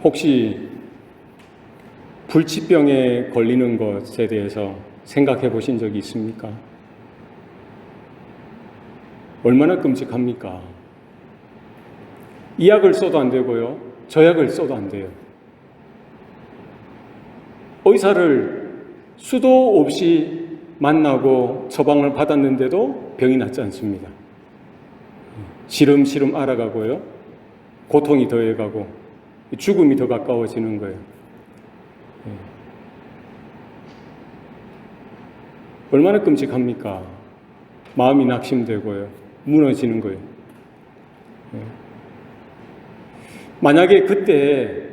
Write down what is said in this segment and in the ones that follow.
혹시 불치병에 걸리는 것에 대해서 생각해 보신 적이 있습니까? 얼마나 끔찍합니까? 이 약을 써도 안 되고요, 저 약을 써도 안 돼요. 의사를 수도 없이 만나고 처방을 받았는데도 병이 낫지 않습니다. 시름시름 알아가고요, 고통이 더해가고 죽음이 더 가까워지는 거예요. 얼마나 끔찍합니까? 마음이 낙심되고요, 무너지는 거예요. 만약에 그때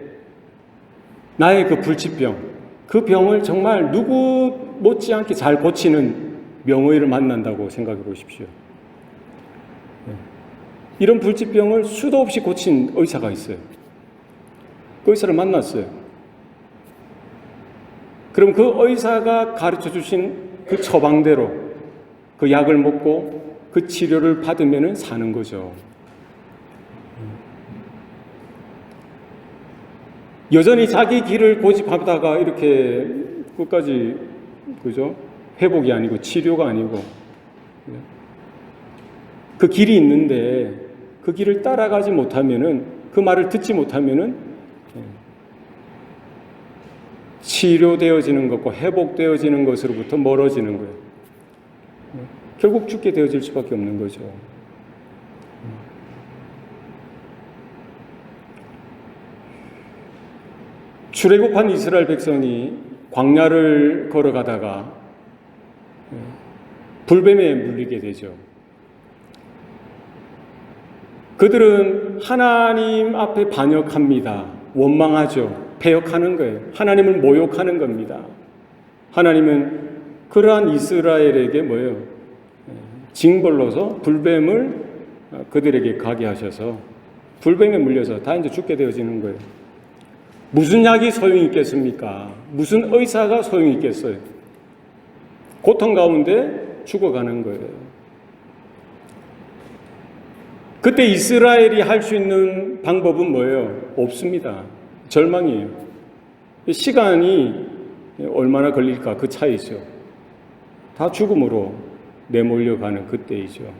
나의 그 불치병, 그 병을 정말 누구 못지않게 잘 고치는 명의를 만난다고 생각해 보십시오. 이런 불치병을 수도 없이 고친 의사가 있어요. 그 의사를 만났어요. 그럼 그 의사가 가르쳐 주신 그 처방대로 그 약을 먹고 그 치료를 받으면 사는 거죠. 여전히 자기 길을 고집하다가 이렇게 끝까지, 그죠? 회복이 아니고 치료가 아니고 그 길이 있는데 그 길을 따라가지 못하면은, 그 말을 듣지 못하면은 치료되어지는 것과 회복되어지는 것으로부터 멀어지는 거예요. 결국 죽게 되어질 수밖에 없는 거죠. 출애굽한 이스라엘 백성이 광야를 걸어가다가 불뱀에 물리게 되죠. 그들은 하나님 앞에 반역합니다. 원망하죠. 패역하는 거예요. 하나님을 모욕하는 겁니다. 하나님은 그러한 이스라엘에게 뭐예요? 징벌로서 불뱀을 그들에게 가게 하셔서 불뱀에 물려서 다 이제 죽게 되어지는 거예요. 무슨 약이 소용이 있겠습니까? 무슨 의사가 소용이 있겠어요? 고통 가운데 죽어가는 거예요. 그때 이스라엘이 할 수 있는 방법은 뭐예요? 없습니다. 절망이에요. 시간이 얼마나 걸릴까? 그 차이죠. 다 죽음으로 내몰려가는 그때이죠.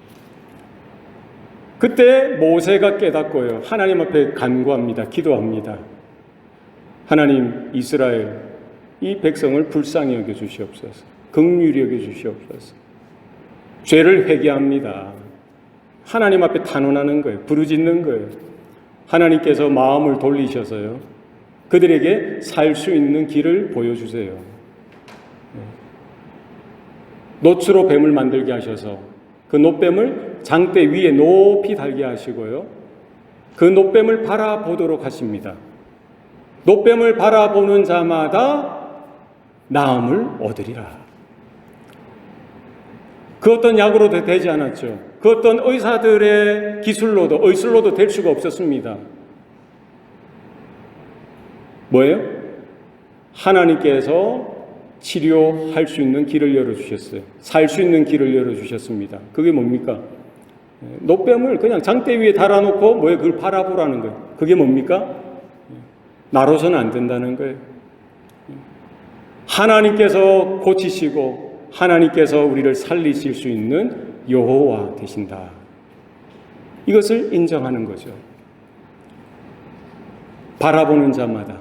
그때 모세가 깨닫고요, 하나님 앞에 간구합니다. 기도합니다. 하나님, 이스라엘 이 백성을 불쌍히 여겨 주시옵소서. 긍휼히 여겨 주시옵소서. 죄를 회개합니다. 하나님 앞에 탄원하는 거예요. 부르짖는 거예요. 하나님께서 마음을 돌리셔서요, 그들에게 살 수 있는 길을 보여주세요. 놋으로 뱀을 만들게 하셔서 그 놋뱀을 장대 위에 높이 달게 하시고요, 그 놋뱀을 바라보도록 하십니다. 놋뱀을 바라보는 자마다 나음을 얻으리라. 그 어떤 약으로도 되지 않았죠. 그 어떤 의사들의 기술로도, 의술로도 될 수가 없었습니다. 뭐예요? 하나님께서 치료할 수 있는 길을 열어주셨어요. 살 수 있는 길을 열어주셨습니다. 그게 뭡니까? 놋뱀을 그냥 장대 위에 달아놓고 뭐예요? 그걸 바라보라는 거예요. 그게 뭡니까? 나로서는 안 된다는 거예요. 하나님께서 고치시고 하나님께서 우리를 살리실 수 있는 여호와 되신다. 이것을 인정하는 거죠. 바라보는 자마다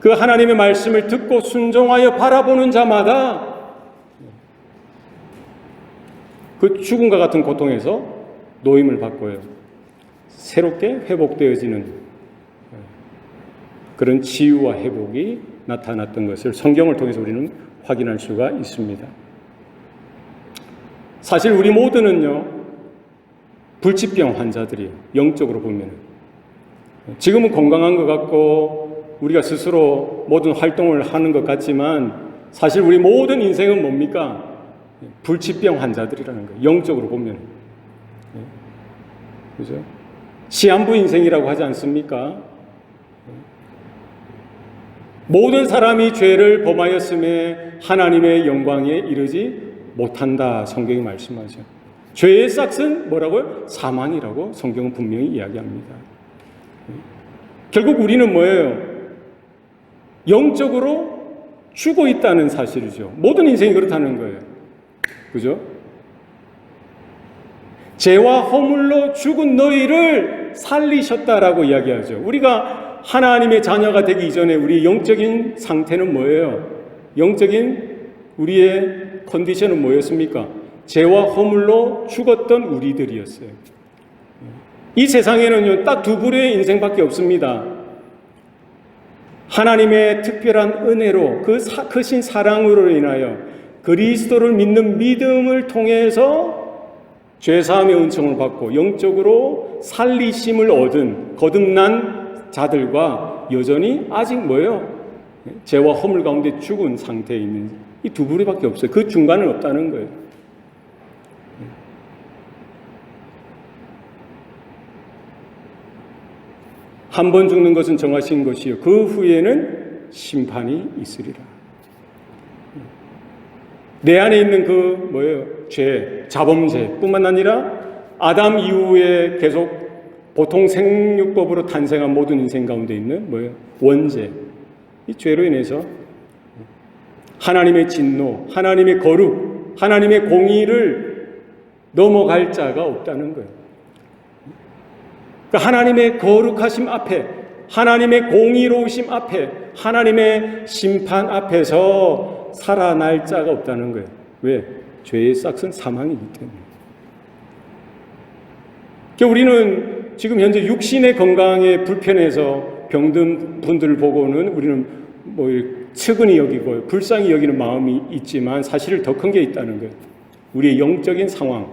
그 하나님의 말씀을 듣고 순종하여 바라보는 자마다 그 죽음과 같은 고통에서 노임을 받고요, 새롭게 회복되어지는 그런 치유와 회복이 나타났던 것을 성경을 통해서 우리는 확인할 수가 있습니다. 사실 우리 모두는요, 불치병 환자들이에요. 영적으로 보면 지금은 건강한 것 같고 우리가 스스로 모든 활동을 하는 것 같지만 사실 우리 모든 인생은 뭡니까? 불치병 환자들이라는 거예요. 영적으로 보면. 그죠? 시한부 인생이라고 하지 않습니까? 모든 사람이 죄를 범하였음에 하나님의 영광에 이르지 못한다, 성경이 말씀하죠. 죄의 싹은 뭐라고요? 사망이라고 성경은 분명히 이야기합니다. 결국 우리는 뭐예요? 영적으로 죽어 있다는 사실이죠. 모든 인생이 그렇다는 거예요. 그죠? 죄와 허물로 죽은 너희를 살리셨다라고 이야기하죠. 우리가 하나님의 자녀가 되기 이전에 우리 영적인 상태는 뭐예요? 영적인 우리의 컨디션은 뭐였습니까? 죄와 허물로 죽었던 우리들이었어요. 이 세상에는요, 딱 두 부류의 인생밖에 없습니다. 하나님의 특별한 은혜로 그 크신 사랑으로 인하여 그리스도를 믿는 믿음을 통해서 죄사함의 은총을 받고 영적으로 살리심을 얻은 거듭난 자들과 여전히 아직 뭐예요? 죄와 허물 가운데 죽은 상태에 있는 이 두 부류밖에 없어요. 그 중간은 없다는 거예요. 한 번 죽는 것은 정하신 것이요 그 후에는 심판이 있으리라. 내 안에 있는 그 뭐예요? 죄, 자범죄뿐만 아니라 아담 이후에 계속 보통 생육법으로 탄생한 모든 인생 가운데 있는 뭐예요? 원죄. 이 죄로 인해서 하나님의 진노, 하나님의 거룩, 하나님의 공의를 넘어갈 자가 없다는 거예요. 그러니까 하나님의 거룩하심 앞에, 하나님의 공의로우심 앞에, 하나님의 심판 앞에서 살아날 자가 없다는 거예요. 왜? 죄의 싹은 사망이기 때문에. 그러니까 우리는 지금 현재 육신의 건강에 불편해서 병든 분들을 보고는 우리는 뭐 측은히 여기고 불쌍히 여기는 마음이 있지만 사실 더 큰 게 있다는 거예요. 우리의 영적인 상황,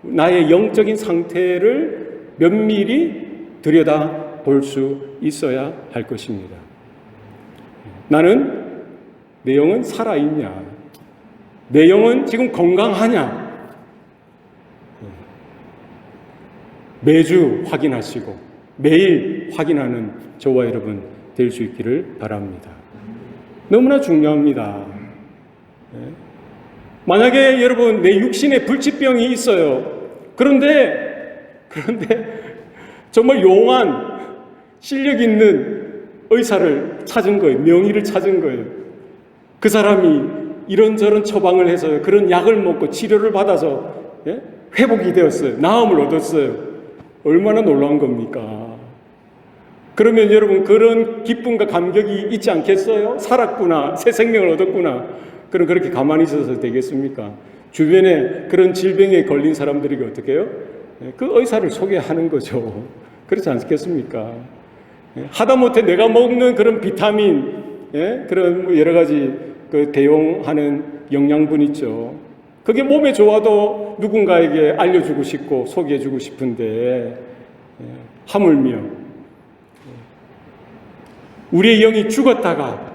나의 영적인 상태를 면밀히 들여다 볼 수 있어야 할 것입니다. 나는 내 영은 살아있냐? 내 영은 지금 건강하냐? 매주 확인하시고 매일 확인하는 저와 여러분 될 수 있기를 바랍니다. 너무나 중요합니다. 만약에 여러분 내 육신에 불치병이 있어요. 그런데 정말 용한 실력 있는 의사를 찾은 거예요. 명의를 찾은 거예요. 그 사람이 이런저런 처방을 해서 그런 약을 먹고 치료를 받아서 회복이 되었어요. 나음을 얻었어요. 얼마나 놀라운 겁니까? 그러면 여러분 그런 기쁨과 감격이 있지 않겠어요? 살았구나, 새 생명을 얻었구나. 그럼 그렇게 가만히 있어서 되겠습니까? 주변에 그런 질병에 걸린 사람들에게 어떻게 해요? 그 의사를 소개하는 거죠. 그렇지 않겠습니까? 하다못해 내가 먹는 그런 비타민, 그런 여러 가지 그 대용하는 영양분 있죠. 그게 몸에 좋아도 누군가에게 알려주고 싶고 소개해주고 싶은데 하물며 우리의 영이 죽었다가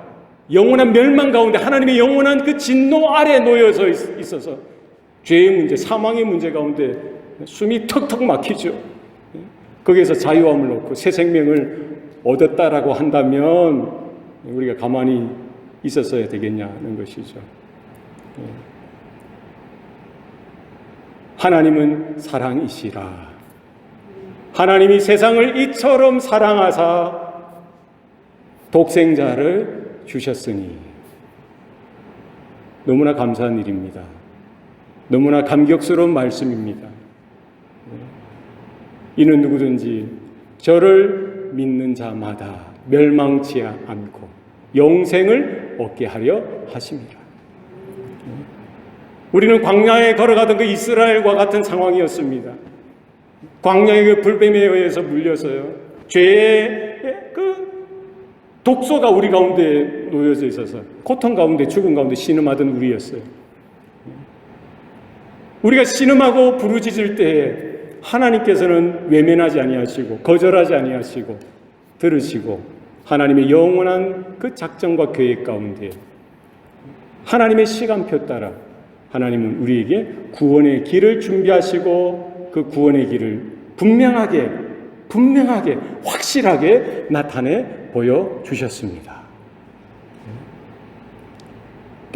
영원한 멸망 가운데 하나님의 영원한 그 진노 아래 놓여서 있어서 죄의 문제, 사망의 문제 가운데 숨이 턱턱 막히죠. 거기에서 자유함을 얻고 새 생명을 얻었다라고 한다면 우리가 가만히 있었어야 되겠냐는 것이죠. 하나님은 사랑이시라. 하나님이 세상을 이처럼 사랑하사 독생자를 주셨으니 너무나 감사한 일입니다. 너무나 감격스러운 말씀입니다. 이는 누구든지 저를 믿는 자마다 멸망치 않고 영생을 얻게 하려 하심이라. 우리는 광야에 걸어가던 그 이스라엘과 같은 상황이었습니다. 광야의 그 불뱀에 의해서 물려서요. 죄의 그 독소가 우리 가운데 놓여져 있어서 고통 가운데 죽음 가운데 신음하던 우리였어요. 우리가 신음하고 부르짖을 때에 하나님께서는 외면하지 아니하시고 거절하지 아니하시고 들으시고 하나님의 영원한 그 작정과 계획 가운데 하나님의 시간표 따라 하나님은 우리에게 구원의 길을 준비하시고 그 구원의 길을 분명하게 확실하게 나타내 보여주셨습니다.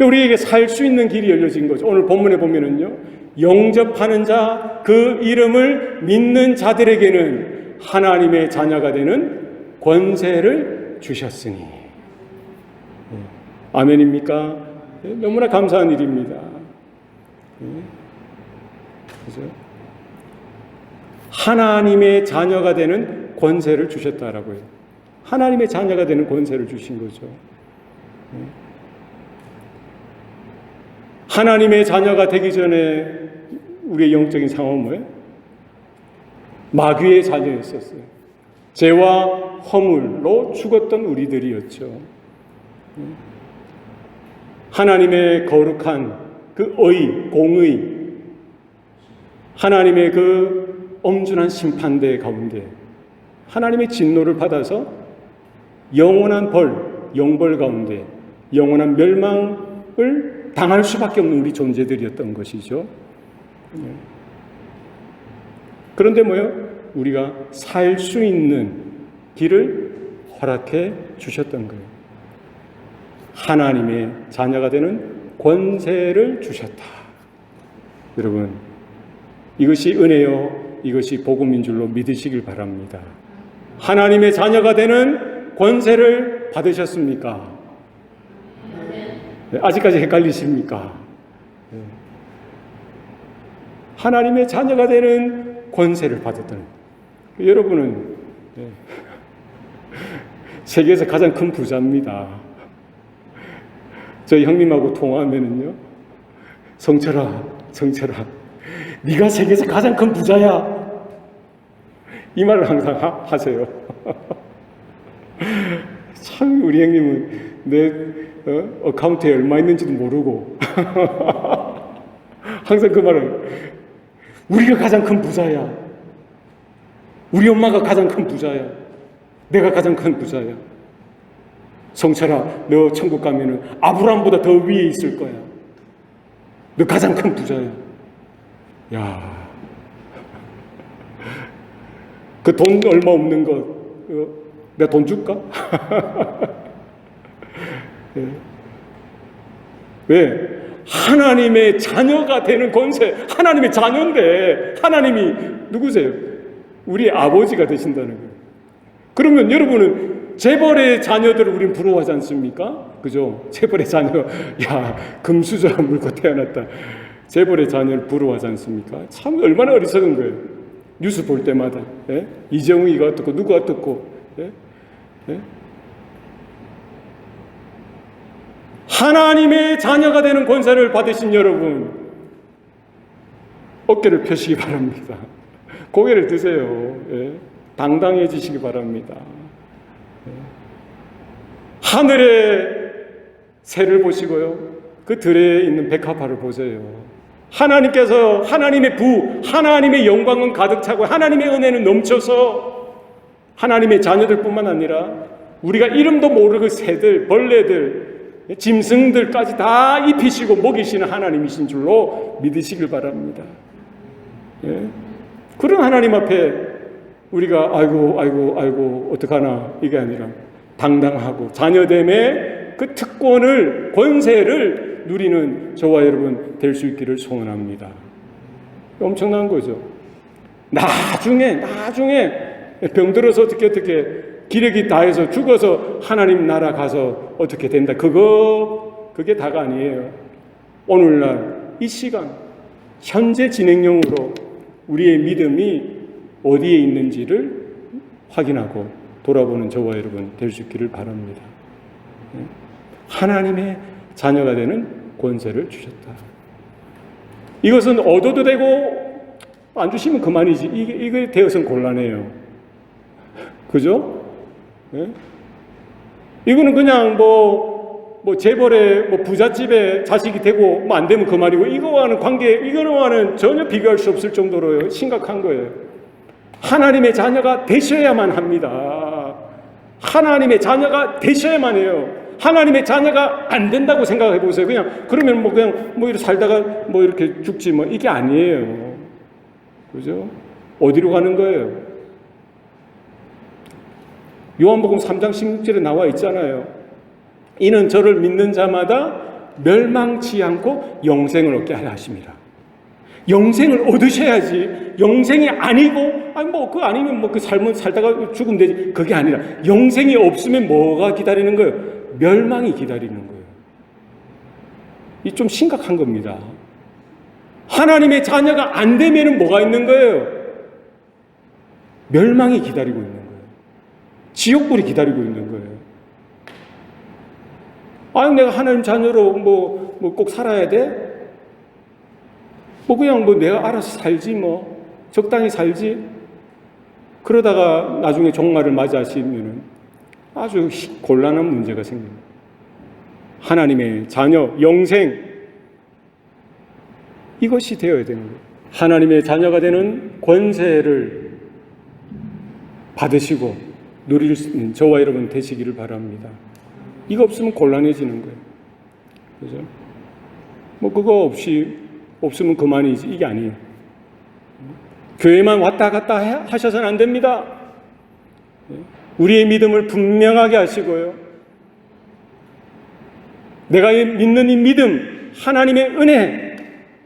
우리에게 살 수 있는 길이 열려진 거죠. 오늘 본문에 보면은요, 영접하는 자, 그 이름을 믿는 자들에게는 하나님의 자녀가 되는 권세를 주셨으니. 아멘입니까? 너무나 감사한 일입니다. 그죠? 하나님의 자녀가 되는 권세를 주셨다라고요. 하나님의 자녀가 되는 권세를 주신 거죠. 하나님의 자녀가 되기 전에 우리의 영적인 상황은 뭐예요? 마귀의 자녀였었어요. 죄와 허물로 죽었던 우리들이었죠. 하나님의 거룩한 그 공의, 하나님의 그 엄준한 심판대 가운데 하나님의 진노를 받아서 영원한 영벌 가운데 영원한 멸망을 당할 수밖에 없는 우리 존재들이었던 것이죠. 그런데 우리가 살 수 있는 길을 허락해 주셨던 거예요. 하나님의 자녀가 되는 권세를 주셨다. 여러분, 이것이 은혜요, 이것이 복음인 줄로 믿으시길 바랍니다. 하나님의 자녀가 되는 권세를 받으셨습니까? 네, 아직까지 헷갈리십니까? 네. 하나님의 자녀가 되는 권세를 받았다는 여러분은 세계에서 가장 큰 부자입니다. 저희 형님하고 통화하면은요, 성철아, 네가 세계에서 가장 큰 부자야. 이 말을 항상 하세요. 참 우리 형님은 내 어카운트에 얼마 있는지도 모르고 항상 그 말을, 우리가 가장 큰 부자야. 우리 엄마가 가장 큰 부자야. 내가 가장 큰 부자야. 성철아, 너 천국 가면은 아브라함보다 더 위에 있을 거야. 너 가장 큰 부자야. 야, 그 돈 얼마 없는 거 내가 돈 줄까? 왜? 하나님의 자녀가 되는 권세, 하나님의 자녀인데 하나님이 누구세요? 우리 아버지가 되신다는 거예요. 그러면 여러분은 재벌의 자녀들을 우린 부러워하지 않습니까? 그죠? 재벌의 자녀, 야, 금수저라 물고 태어났다. 재벌의 자녀를 부러워하지 않습니까? 참 얼마나 어리석은 거예요. 뉴스 볼 때마다. 예? 이정의가 어떻고 누가 어떻고. 예? 예? 하나님의 자녀가 되는 권세를 받으신 여러분, 어깨를 펴시기 바랍니다. 고개를 드세요. 예? 당당해지시기 바랍니다. 예? 하늘의 새를 보시고요, 그 들에 있는 백합화를 보세요. 하나님께서 하나님의 하나님의 영광은 가득 차고 하나님의 은혜는 넘쳐서 하나님의 자녀들뿐만 아니라 우리가 이름도 모르는 새들, 벌레들, 짐승들까지 다 입히시고 먹이시는 하나님이신 줄로 믿으시길 바랍니다. 예? 그런 하나님 앞에 우리가 아이고 어떡하나 이게 아니라 당당하고 자녀됨의 그 특권을, 권세를 누리는 저와 여러분 될 수 있기를 소원합니다. 엄청난 거죠. 나중에 병들어서 어떻게 기력이 다해서 죽어서 하나님 나라 가서 어떻게 된다, 그게 다가 아니에요. 오늘날 이 시간 현재 진행형으로 우리의 믿음이 어디에 있는지를 확인하고 돌아보는 저와 여러분 될 수 있기를 바랍니다. 하나님의 자녀가 되는 권세를 주셨다. 이것은 얻어도 되고 안 주시면 그만이지. 이게 되어서는 곤란해요. 그죠? 네? 이거는 그냥 재벌의 부잣집에 자식이 되고 안 되면 그만이고, 이거와는 전혀 비교할 수 없을 정도로 심각한 거예요. 하나님의 자녀가 되셔야만 합니다. 하나님의 자녀가 되셔야만 해요. 하나님의 자녀가 안 된다고 생각해 보세요. 그러면 이렇게 살다가 이렇게 죽지 이게 아니에요. 그죠? 어디로 가는 거예요? 요한복음 3장 16절에 나와 있잖아요. 이는 저를 믿는 자마다 멸망치 않고 영생을 얻게 하려 하심이라. 영생을 얻으셔야지. 영생이 아니고, 아니 뭐 그거 아니면 뭐 그 삶을 살다가 죽으면 되지. 그게 아니라 영생이 없으면 뭐가 기다리는 거예요? 멸망이 기다리는 거예요. 이 좀 심각한 겁니다. 하나님의 자녀가 안 되면은 뭐가 있는 거예요? 멸망이 기다리고 있는 거예요. 지옥불이 기다리고 있는 거예요. 아니 내가 하나님 자녀로 뭐 꼭 살아야 돼? 뭐 그냥 뭐 내가 알아서 살지 뭐 적당히 살지. 그러다가 나중에 종말을 맞이하시면은 아주 곤란한 문제가 생깁니다. 하나님의 자녀, 영생, 이것이 되어야 되는 거예요. 하나님의 자녀가 되는 권세를 받으시고 누릴 수 있는 저와 여러분 되시기를 바랍니다. 이거 없으면 곤란해지는 거예요. 그죠? 뭐 그거 없으면 그만이지. 이게 아니에요. 교회만 왔다 갔다 하셔서는 안 됩니다. 우리의 믿음을 분명하게 하시고요. 내가 믿는 이 믿음, 하나님의 은혜,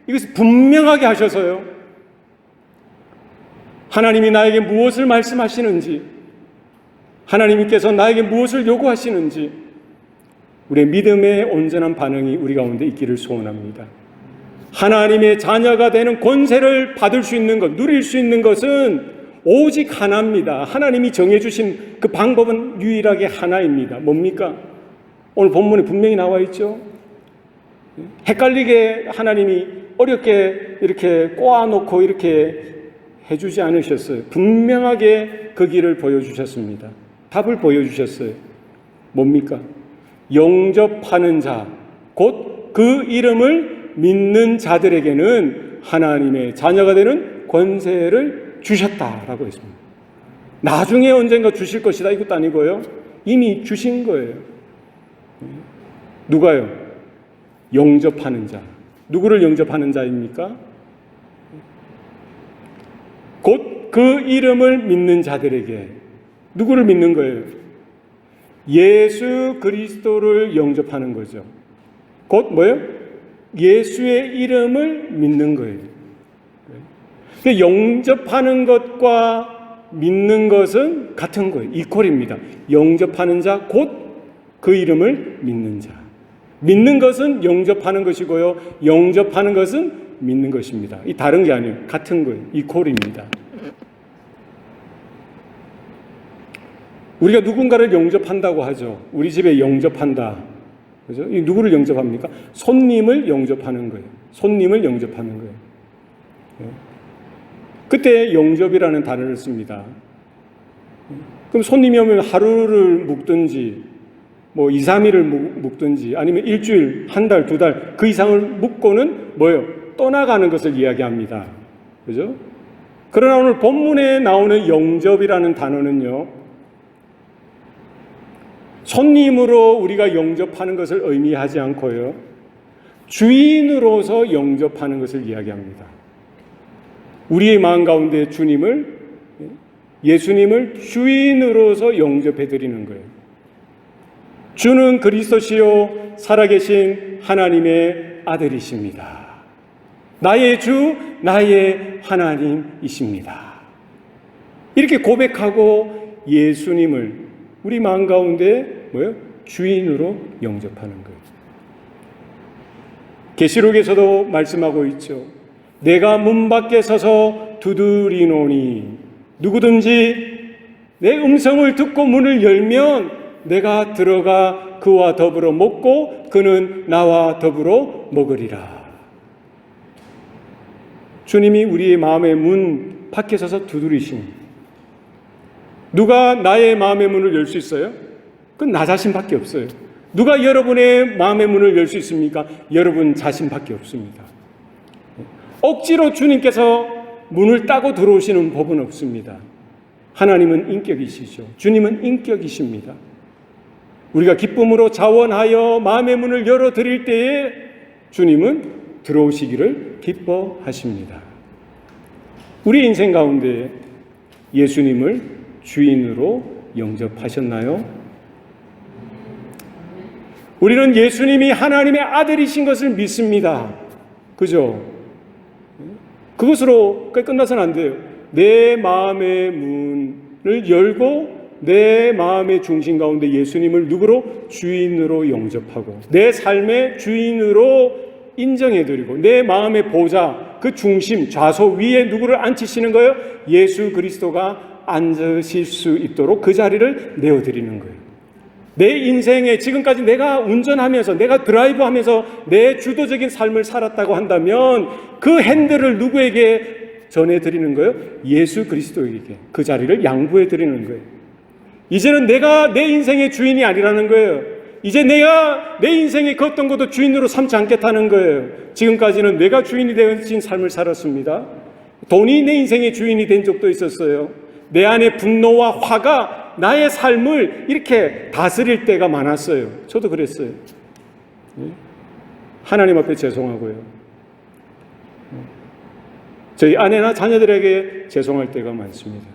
이것을 분명하게 하셔서요. 하나님이 나에게 무엇을 말씀하시는지, 하나님께서 나에게 무엇을 요구하시는지, 우리의 믿음의 온전한 반응이 우리 가운데 있기를 소원합니다. 하나님의 자녀가 되는 권세를 받을 수 있는 것, 누릴 수 있는 것은 오직 하나입니다. 하나님이 정해주신 그 방법은 유일하게 하나입니다. 뭡니까? 오늘 본문에 분명히 나와 있죠. 헷갈리게 하나님이 어렵게 이렇게 꼬아놓고 이렇게 해주지 않으셨어요. 분명하게 그 길을 보여주셨습니다. 답을 보여주셨어요. 뭡니까? 영접하는 자, 곧 그 이름을 믿는 자들에게는 하나님의 자녀가 되는 권세를 주셨다라고 했습니다. 나중에 언젠가 주실 것이다 이것도 아니고요. 이미 주신 거예요. 누가요? 영접하는 자. 누구를 영접하는 자입니까? 곧 그 이름을 믿는 자들에게. 누구를 믿는 거예요? 예수 그리스도를 영접하는 거죠. 곧 뭐예요? 예수의 이름을 믿는 거예요. 영접하는 것과 믿는 것은 같은 거예요. 이퀄입니다. 영접하는 자, 곧 그 이름을 믿는 자. 믿는 것은 영접하는 것이고요. 영접하는 것은 믿는 것입니다. 이 다른 게 아니에요. 같은 거예요. 이퀄입니다. 우리가 누군가를 영접한다고 하죠. 우리 집에 영접한다. 그죠? 이 누구를 영접합니까? 손님을 영접하는 거예요. 손님을 영접하는 거예요. 그때 영접이라는 단어를 씁니다. 그럼 손님이 오면 하루를 묵든지, 뭐 2, 3일을 묵든지, 아니면 일주일, 한 달, 두 달, 그 이상을 묵고는 뭐예요? 떠나가는 것을 이야기합니다. 그죠? 그러나 오늘 본문에 나오는 영접이라는 단어는요, 손님으로 우리가 영접하는 것을 의미하지 않고요, 주인으로서 영접하는 것을 이야기합니다. 우리의 마음 가운데 주님을, 예수님을 주인으로서 영접해 드리는 거예요. 주는 그리스도시요 살아계신 하나님의 아들이십니다. 나의 주, 나의 하나님이십니다. 이렇게 고백하고 예수님을 우리 마음 가운데 뭐예요? 주인으로 영접하는 거예요. 계시록에서도 말씀하고 있죠. 내가 문 밖에 서서 두드리노니 누구든지 내 음성을 듣고 문을 열면 내가 들어가 그와 더불어 먹고 그는 나와 더불어 먹으리라. 주님이 우리의 마음의 문 밖에 서서 두드리십니다. 누가 나의 마음의 문을 열 수 있어요? 그건 나 자신밖에 없어요. 누가 여러분의 마음의 문을 열 수 있습니까? 여러분 자신밖에 없습니다. 억지로 주님께서 문을 따고 들어오시는 법은 없습니다. 하나님은 인격이시죠. 주님은 인격이십니다. 우리가 기쁨으로 자원하여 마음의 문을 열어드릴 때에 주님은 들어오시기를 기뻐하십니다. 우리 인생 가운데 예수님을 주인으로 영접하셨나요? 우리는 예수님이 하나님의 아들이신 것을 믿습니다. 그죠? 그것으로 끝나서는 안 돼요. 내 마음의 문을 열고 내 마음의 중심 가운데 예수님을 누구로? 주인으로 영접하고 내 삶의 주인으로 인정해드리고 내 마음의 보좌, 그 중심, 좌소 위에 누구를 앉히시는 거예요? 예수 그리스도가 앉으실 수 있도록 그 자리를 내어드리는 거예요. 내 인생에 지금까지 내가 운전하면서 내가 드라이브하면서 내 주도적인 삶을 살았다고 한다면 그 핸들을 누구에게 전해드리는 거예요? 예수 그리스도에게 그 자리를 양보해드리는 거예요. 이제는 내가 내 인생의 주인이 아니라는 거예요. 이제 내가 내 인생의 그 어떤 것도 주인으로 삼지 않겠다는 거예요. 지금까지는 내가 주인이 되어진 삶을 살았습니다. 돈이 내 인생의 주인이 된 적도 있었어요. 내 안에 분노와 화가 나의 삶을 이렇게 다스릴 때가 많았어요. 저도 그랬어요. 하나님 앞에 죄송하고요. 저희 아내나 자녀들에게 죄송할 때가 많습니다.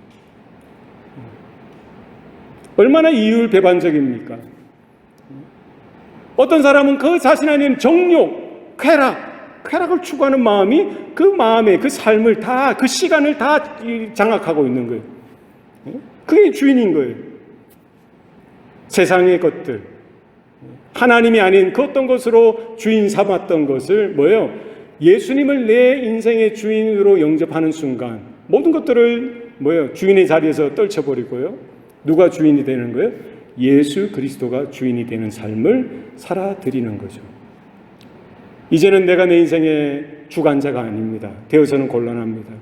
얼마나 이율배반적입니까? 어떤 사람은 그 자신 안에 있는 정욕, 쾌락을 추구하는 마음이 그 마음의 그 삶을 다, 그 시간을 다 장악하고 있는 거예요. 그게 주인인 거예요. 세상의 것들, 하나님이 아닌 그 어떤 것으로 주인 삼았던 것을 뭐예요? 예수님을 내 인생의 주인으로 영접하는 순간 모든 것들을 뭐예요? 주인의 자리에서 떨쳐버리고요. 누가 주인이 되는 거예요? 예수 그리스도가 주인이 되는 삶을 살아드리는 거죠. 이제는 내가 내 인생의 주관자가 아닙니다. 되어서는 곤란합니다.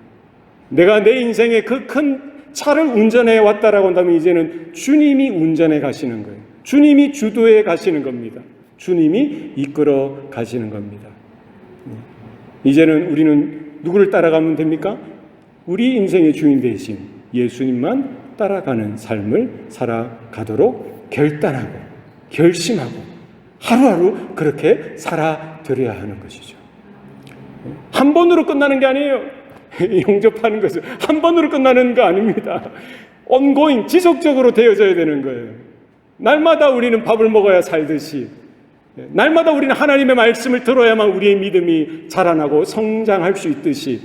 내가 내 인생의 그 큰 차를 운전해 왔다라고 한다면 이제는 주님이 운전해 가시는 거예요. 주님이 주도해 가시는 겁니다. 주님이 이끌어 가시는 겁니다. 이제는 우리는 누구를 따라가면 됩니까? 우리 인생의 주인 되신 예수님만 따라가는 삶을 살아가도록 결단하고 결심하고 하루하루 그렇게 살아드려야 하는 것이죠. 한 번으로 끝나는 게 아니에요. 영접하는 것은 한 번으로 끝나는 거 아닙니다. ongoing, 지속적으로 되어져야 되는 거예요. 날마다 우리는 밥을 먹어야 살듯이 날마다 우리는 하나님의 말씀을 들어야만 우리의 믿음이 자라나고 성장할 수 있듯이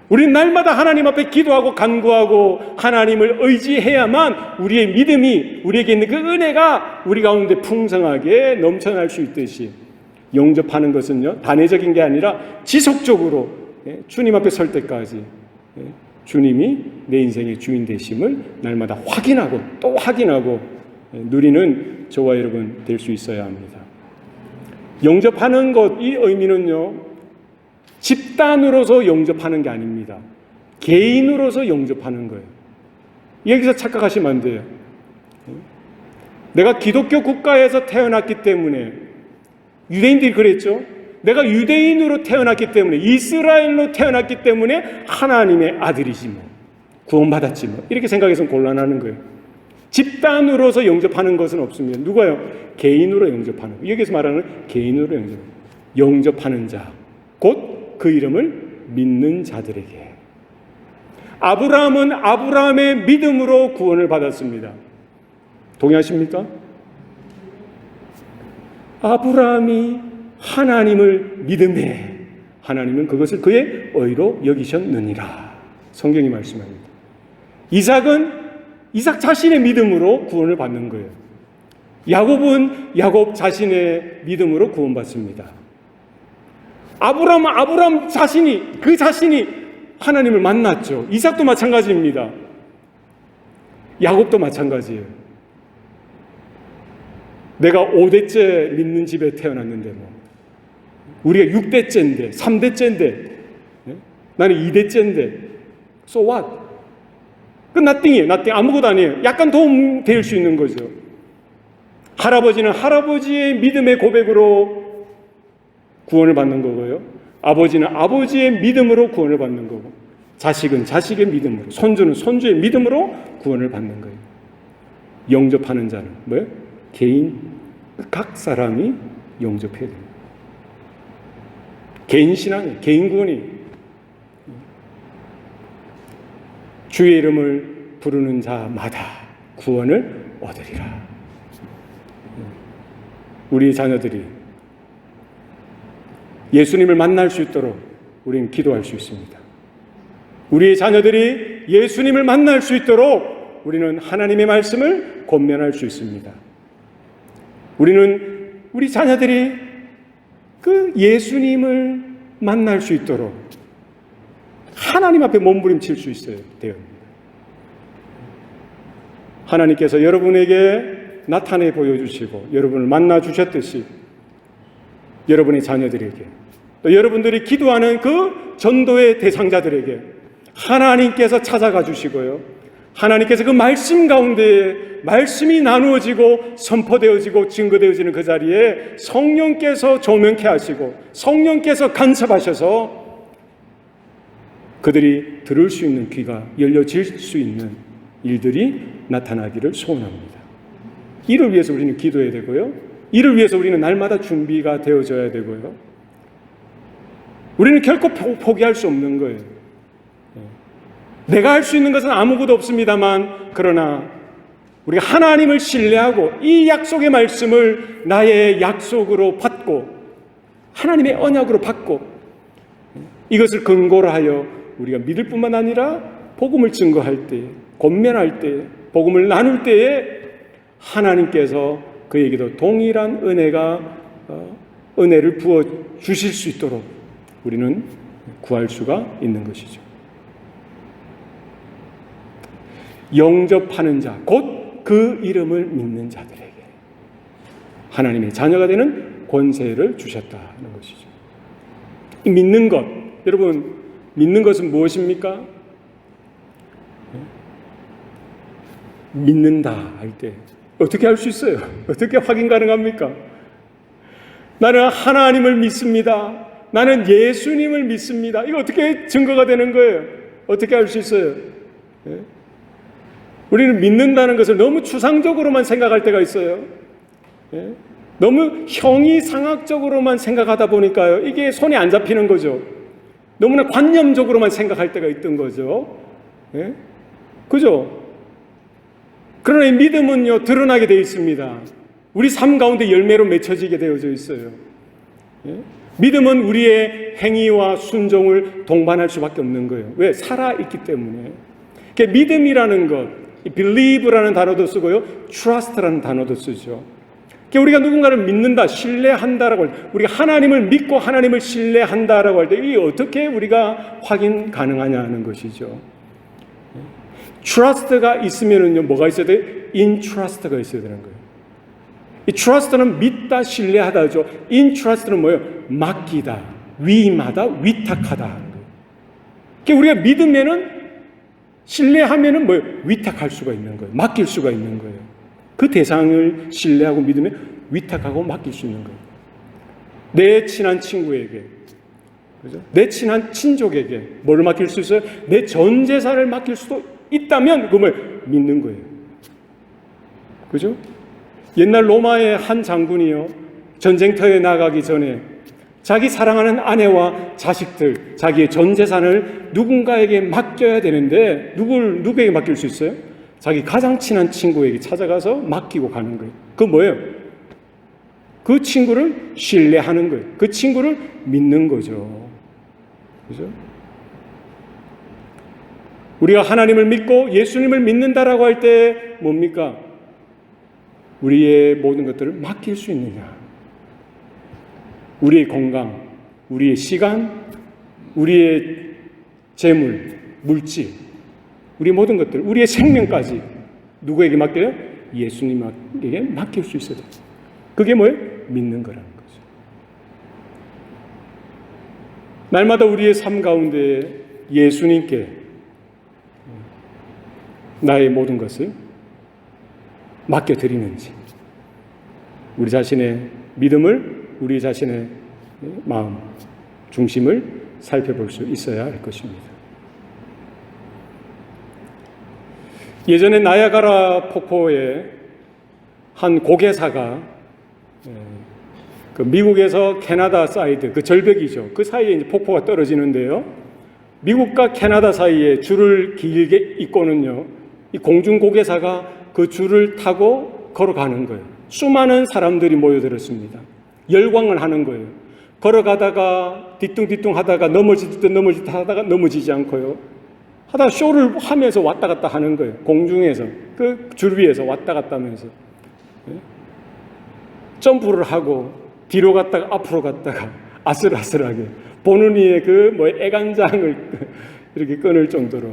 우리는 날마다 하나님 앞에 기도하고 간구하고 하나님을 의지해야만 우리의 믿음이 우리에게 있는 그 은혜가 우리 가운데 풍성하게 넘쳐날 수 있듯이 영접하는 것은요 단회적인 게 아니라 지속적으로 주님 앞에 설 때까지 주님이 내 인생의 주인 되심을 날마다 확인하고 또 확인하고 누리는 저와 여러분 될 수 있어야 합니다. 영접하는 것, 이 의미는요 집단으로서 영접하는 게 아닙니다. 개인으로서 영접하는 거예요. 여기서 착각하시면 안 돼요. 내가 기독교 국가에서 태어났기 때문에 유대인들이 그랬죠. 내가 유대인으로 태어났기 때문에 이스라엘로 태어났기 때문에 하나님의 아들이지 뭐 구원받았지 뭐 이렇게 생각해서는 곤란하는 거예요. 집단으로서 영접하는 것은 없습니다. 누가요? 개인으로 영접하는 거. 여기서 말하는 개인으로 영접하는 자 곧 그 이름을 믿는 자들에게. 아브라함은 아브라함의 믿음으로 구원을 받았습니다. 동의하십니까? 아브라함이 하나님을 믿음에 하나님은 그것을 그의 의로 여기셨느니라. 성경이 말씀합니다. 이삭 자신의 믿음으로 구원을 받는 거예요. 야곱은 야곱 자신의 믿음으로 구원받습니다. 아브라함 자신이 하나님을 만났죠. 이삭도 마찬가지입니다. 야곱도 마찬가지예요. 내가 5대째 믿는 집에 태어났는데 뭐 우리가 6대째인데 3대째인데 나는 2대째인데 so what? 그 nothing이에요. nothing. 아무것도 아니에요. 약간 도움 될 수 있는 거죠. 할아버지는 할아버지의 믿음의 고백으로 구원을 받는 거고요. 아버지는 아버지의 믿음으로 구원을 받는 거고 자식은 자식의 믿음으로 손주는 손주의 믿음으로 구원을 받는 거예요. 영접하는 자는 뭐예요? 개인, 각 사람이 영접해야 됩니다. 개인 신앙이에요. 개인 구원이 주의 이름을 부르는 자마다 구원을 얻으리라. 우리 자녀들이 예수님을 만날 수 있도록 우리는 기도할 수 있습니다. 우리의 자녀들이 예수님을 만날 수 있도록 우리는 하나님의 말씀을 권면할 수 있습니다. 우리는 우리 자녀들이 그 예수님을 만날 수 있도록 하나님 앞에 몸부림칠 수 있어야 돼요. 하나님께서 여러분에게 나타내 보여주시고 여러분을 만나 주셨듯이 여러분의 자녀들에게 또 여러분들이 기도하는 그 전도의 대상자들에게 하나님께서 찾아가 주시고요. 하나님께서 그 말씀 가운데 말씀이 나누어지고 선포되어지고 증거되어지는 그 자리에 성령께서 조명케 하시고 성령께서 간섭하셔서 그들이 들을 수 있는 귀가 열려질 수 있는 일들이 나타나기를 소원합니다. 이를 위해서 우리는 기도해야 되고요. 이를 위해서 우리는 날마다 준비가 되어져야 되고요. 우리는 결코 포기할 수 없는 거예요. 내가 할 수 있는 것은 아무것도 없습니다만 그러나 우리가 하나님을 신뢰하고 이 약속의 말씀을 나의 약속으로 받고 하나님의 언약으로 받고 이것을 근거로 하여 우리가 믿을 뿐만 아니라 복음을 증거할 때, 권면할 때, 복음을 나눌 때에 하나님께서 그에게도 동일한 은혜를 부어 주실 수 있도록 우리는 구할 수가 있는 것이죠. 영접하는 자, 곧 그 이름을 믿는 자들에게 하나님의 자녀가 되는 권세를 주셨다는 것이죠. 믿는 것, 여러분 믿는 것은 무엇입니까? 믿는다 할 때 어떻게 할 수 있어요? 어떻게 확인 가능합니까? 나는 하나님을 믿습니다. 나는 예수님을 믿습니다. 이거 어떻게 증거가 되는 거예요? 어떻게 할 수 있어요? 우리는 믿는다는 것을 너무 추상적으로만 생각할 때가 있어요. 너무 형이상학적으로만 생각하다 보니까요. 이게 손에 안 잡히는 거죠. 너무나 관념적으로만 생각할 때가 있던 거죠. 그죠? 그러나 이 믿음은요, 드러나게 되어 있습니다. 우리 삶 가운데 열매로 맺혀지게 되어져 있어요. 믿음은 우리의 행위와 순종을 동반할 수밖에 없는 거예요. 왜? 살아있기 때문에. 믿음이라는 것, believe라는 단어도 쓰고요, trust라는 단어도 쓰죠. 우리가 누군가를 믿는다, 신뢰한다라고 할 때, 우리가 하나님을 믿고 하나님을 신뢰한다라고 할 때, 이게 어떻게 우리가 확인 가능하냐는 것이죠. trust가 있으면은요, 뭐가 있어야 돼요? intrust가 있어야 되는 거예요. 이 trust는 믿다, 신뢰하다죠. intrust는 뭐예요? 맡기다, 위임하다, 위탁하다. 우리가 믿으면은, 신뢰하면은 뭐예요? 위탁할 수가 있는 거예요. 맡길 수가 있는 거예요. 그 대상을 신뢰하고 믿으면 위탁하고 맡길 수 있는 거예요. 내 친한 친구에게, 그죠? 내 친한 친족에게 뭐를 맡길 수 있어요? 내 전 재산을 맡길 수도 있다면 그걸 믿는 거예요. 그죠? 옛날 로마의 한 장군이요, 전쟁터에 나가기 전에 자기 사랑하는 아내와 자식들, 자기의 전 재산을 누군가에게 맡겨야 되는데 누구에게 맡길 수 있어요? 자기 가장 친한 친구에게 찾아가서 맡기고 가는 거예요. 그건 뭐예요? 그 친구를 신뢰하는 거예요. 그 친구를 믿는 거죠. 그죠? 우리가 하나님을 믿고 예수님을 믿는다라고 할 때 뭡니까? 우리의 모든 것들을 맡길 수 있느냐? 우리의 건강, 우리의 시간, 우리의 재물, 물질, 우리 모든 것들, 우리의 생명까지 누구에게 맡겨요? 예수님에게 맡길 수 있어야 돼요. 그게 뭐예요? 믿는 거라는 거죠. 날마다 우리의 삶 가운데 예수님께 나의 모든 것을 맡겨드리는지, 우리 자신의 믿음을, 우리 자신의 마음, 중심을 살펴볼 수 있어야 할 것입니다. 예전에 나야가라 폭포에 한 고개사가 그 미국에서 캐나다 사이드, 그 절벽이죠. 그 사이에 이제 폭포가 떨어지는데요. 미국과 캐나다 사이에 줄을 길게 잇고는요, 이 공중 고개사가 그 줄을 타고 걸어가는 거예요. 수많은 사람들이 모여들었습니다. 열광을 하는 거예요. 걸어가다가 뒤뚱뒤뚱 하다가 넘어지듯 하다가 넘어지지 않고요. 하다가 쇼를 하면서 왔다 갔다 하는 거예요. 공중에서, 그 줄 위에서 왔다 갔다 하면서. 점프를 하고, 뒤로 갔다가 앞으로 갔다가, 아슬아슬하게. 보는 이의 애간장을 이렇게 끊을 정도로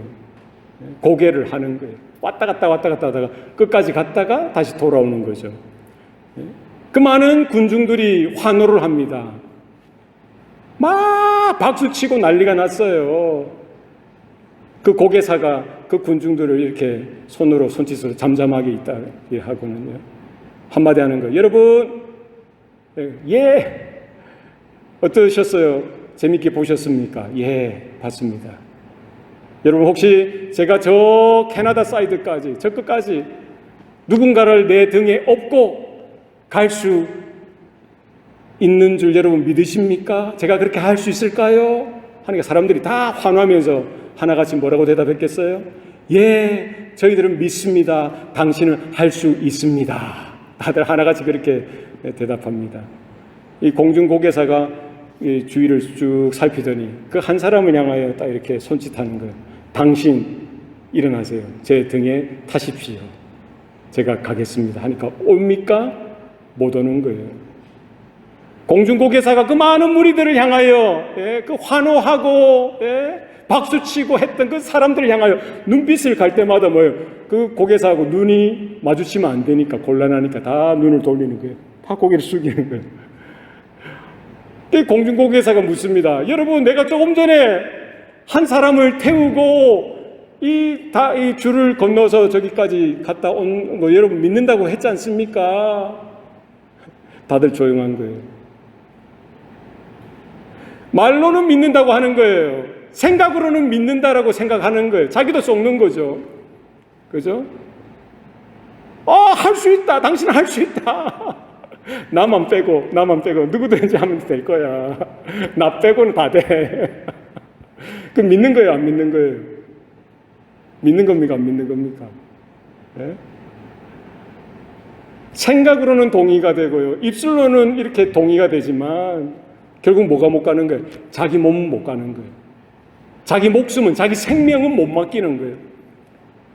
고개를 하는 거예요. 왔다 갔다 하다가 끝까지 갔다가 다시 돌아오는 거죠. 그 많은 군중들이 환호를 합니다. 막 박수치고 난리가 났어요. 그 고개사가 그 군중들을 이렇게 손짓으로 잠잠하게 있다 하고는요. 한마디 하는 거예요. 여러분, 예, 어떠셨어요? 재밌게 보셨습니까? 예, 봤습니다. 여러분, 혹시 제가 저 캐나다 사이드까지, 저 끝까지 누군가를 내 등에 업고 갈 수 있는 줄 여러분 믿으십니까? 제가 그렇게 할 수 있을까요? 하니까 사람들이 다 환호하면서 하나같이 뭐라고 대답했겠어요? 예, 저희들은 믿습니다. 당신은 할 수 있습니다. 다들 하나같이 그렇게 대답합니다. 이 공중고개사가 이 주위를 쭉 살피더니 그 한 사람을 향하여 딱 이렇게 손짓하는 거예요. 당신 일어나세요. 제 등에 타십시오. 제가 가겠습니다. 하니까 옵니까? 못 오는 거예요. 공중고개사가 그 많은 무리들을 향하여 그 환호하고 박수치고 했던 그 사람들을 향하여 눈빛을 갈 때마다 그 고개사하고 눈이 마주치면 안 되니까 곤란하니까 다 눈을 돌리는 거예요. 다 고개를 숙이는 거예요. 공중고개사가 묻습니다. 여러분, 내가 조금 전에 한 사람을 태우고 이 줄을 건너서 저기까지 갔다 온 거 여러분 믿는다고 했지 않습니까? 다들 조용한 거예요. 말로는 믿는다고 하는 거예요. 생각으로는 믿는다라고 생각하는 거예요. 자기도 속는 거죠. 그죠? 할 수 있다. 당신은 할 수 있다. 나만 빼고 누구든지 하면 될 거야. 나 빼고는 다 돼. 그럼 믿는 거예요, 안 믿는 거예요? 믿는 겁니까, 안 믿는 겁니까? 네? 생각으로는 동의가 되고요. 입술로는 이렇게 동의가 되지만 결국 뭐가 못 가는 거예요? 자기 몸은 못 가는 거예요. 자기 목숨은, 자기 생명은 못 맡기는 거예요.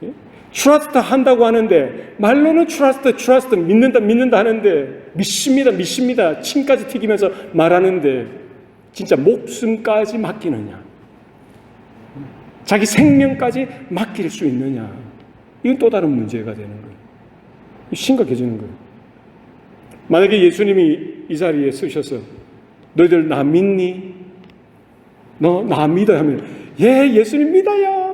예? 트러스트 한다고 하는데 말로는 트러스트 믿는다 하는데 믿습니다 침까지 튀기면서 말하는데 진짜 목숨까지 맡기느냐, 자기 생명까지 맡길 수 있느냐, 이건 또 다른 문제가 되는 거예요. 심각해지는 거예요. 만약에 예수님이 이 자리에 서셔서 너희들 나 믿니? 너 나 믿어 하면 예, 예수님 믿어요.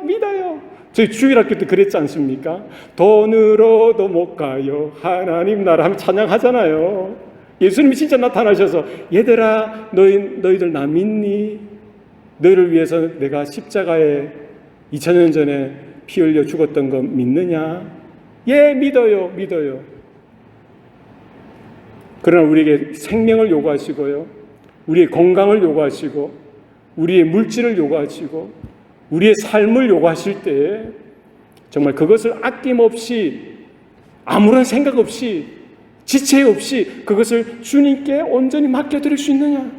저희 주일학교 때 그랬지 않습니까? 돈으로도 못 가요. 하나님 나라 하면 찬양하잖아요. 예수님이 진짜 나타나셔서 얘들아 너희들 나 믿니? 너희를 위해서 내가 십자가에 2000년 전에 피 흘려 죽었던 거 믿느냐? 예, 믿어요. 그러나 우리에게 생명을 요구하시고요, 우리의 건강을 요구하시고 우리의 물질을 요구하시고 우리의 삶을 요구하실 때 정말 그것을 아낌없이 아무런 생각 없이 지체 없이 그것을 주님께 온전히 맡겨드릴 수 있느냐,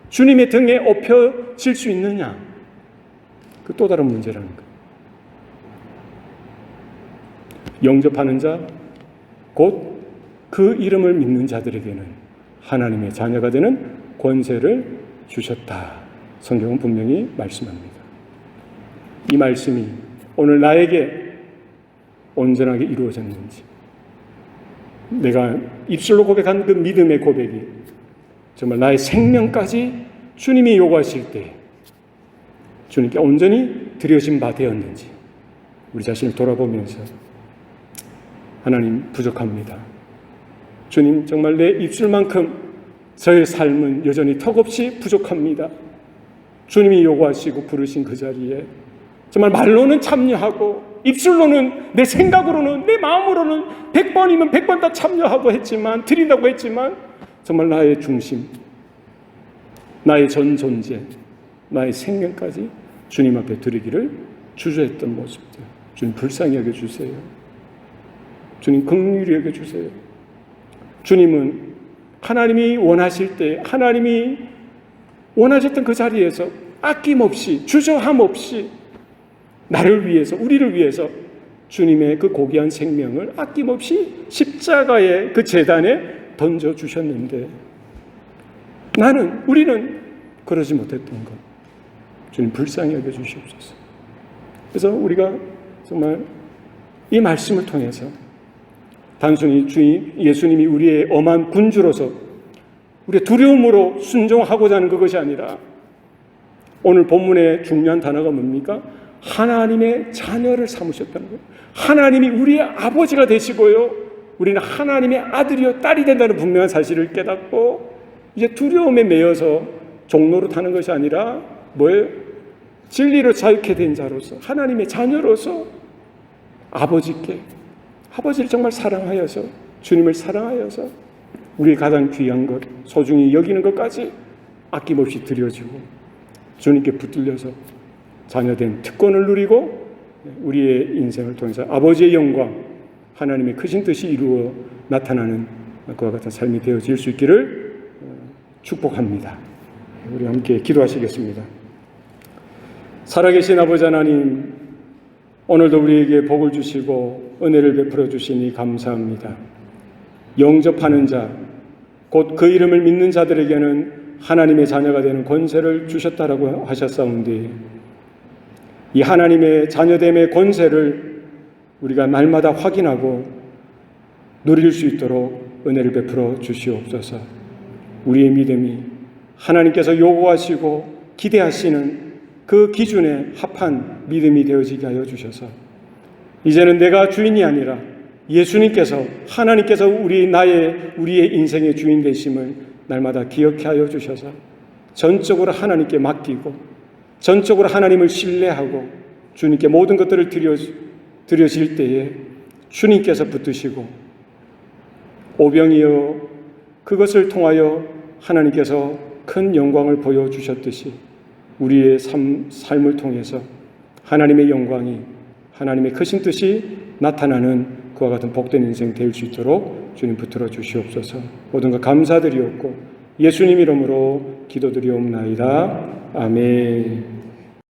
주님의 등에 업혀질 수 있느냐, 그 또 다른 문제라는 거예요. 영접하는 자, 곧 그 이름을 믿는 자들에게는 하나님의 자녀가 되는 권세를 주셨다. 성경은 분명히 말씀합니다. 이 말씀이 오늘 나에게 온전하게 이루어졌는지, 내가 입술로 고백한 그 믿음의 고백이 정말 나의 생명까지 주님이 요구하실 때 주님께 온전히 드려진 바 되었는지 우리 자신을 돌아보면서 하나님 부족합니다. 주님, 정말 내 입술만큼 저의 삶은 여전히 턱없이 부족합니다. 주님이 요구하시고 부르신 그 자리에 정말 말로는 참여하고 입술로는 내 생각으로는 내 마음으로는 100번이면 100번 다 참여하고 했지만, 드린다고 했지만 정말 나의 중심, 나의 전 존재, 나의 생명까지 주님 앞에 드리기를 주저했던 모습들, 주님 불쌍히 여겨주세요. 주님 긍휼히 여겨주세요. 주님은 하나님이 원하실 때, 하나님이 원하셨던 그 자리에서 아낌없이, 주저함 없이 나를 위해서, 우리를 위해서 주님의 그 고귀한 생명을 아낌없이 십자가의 그 제단에 던져주셨는데 우리는 그러지 못했던 것. 주님 불쌍히 여겨주시옵소서. 그래서 우리가 정말 이 말씀을 통해서 단순히 예수님이 우리의 엄한 군주로서 우리의 두려움으로 순종하고자 하는 그것이 아니라 오늘 본문의 중요한 단어가 뭡니까? 하나님의 자녀를 삼으셨다는 거예요. 하나님이 우리의 아버지가 되시고요, 우리는 하나님의 아들이요 딸이 된다는 분명한 사실을 깨닫고 이제 두려움에 매여서 종로로 타는 것이 아니라 뭐예요? 진리로 자유케 된 자로서 하나님의 자녀로서 아버지를 정말 사랑하여서 주님을 사랑하여서 우리의 가장 귀한 것, 소중히 여기는 것까지 아낌없이 드려지고 주님께 붙들려서 자녀된 특권을 누리고 우리의 인생을 통해서 아버지의 영광, 하나님의 크신 뜻이 이루어 나타나는 그와 같은 삶이 되어질 수 있기를 축복합니다. 우리 함께 기도하시겠습니다. 살아계신 아버지 하나님, 오늘도 우리에게 복을 주시고 은혜를 베풀어 주시니 감사합니다. 영접하는 자, 곧 그 이름을 믿는 자들에게는 하나님의 자녀가 되는 권세를 주셨다라고 하셨사온데 이 하나님의 자녀됨의 권세를 우리가 날마다 확인하고 누릴 수 있도록 은혜를 베풀어 주시옵소서. 우리의 믿음이 하나님께서 요구하시고 기대하시는 그 기준에 합한 믿음이 되어지게 하여 주셔서 이제는 내가 주인이 아니라 예수님께서, 하나님께서 우리의 인생의 주인 되심을 날마다 기억해 하여 주셔서 전적으로 하나님께 맡기고 전적으로 하나님을 신뢰하고 주님께 모든 것들을 드려질 때에 주님께서 붙드시고 오병이어 그것을 통하여 하나님께서 큰 영광을 보여주셨듯이 우리의 삶을 통해서 하나님의 영광이, 하나님의 크신 뜻이 나타나는 그와 같은 복된 인생 될 수 있도록 주님 붙들어 주시옵소서. 모든 것 감사드리옵고 예수님 이름으로 기도드리옵나이다. 아멘.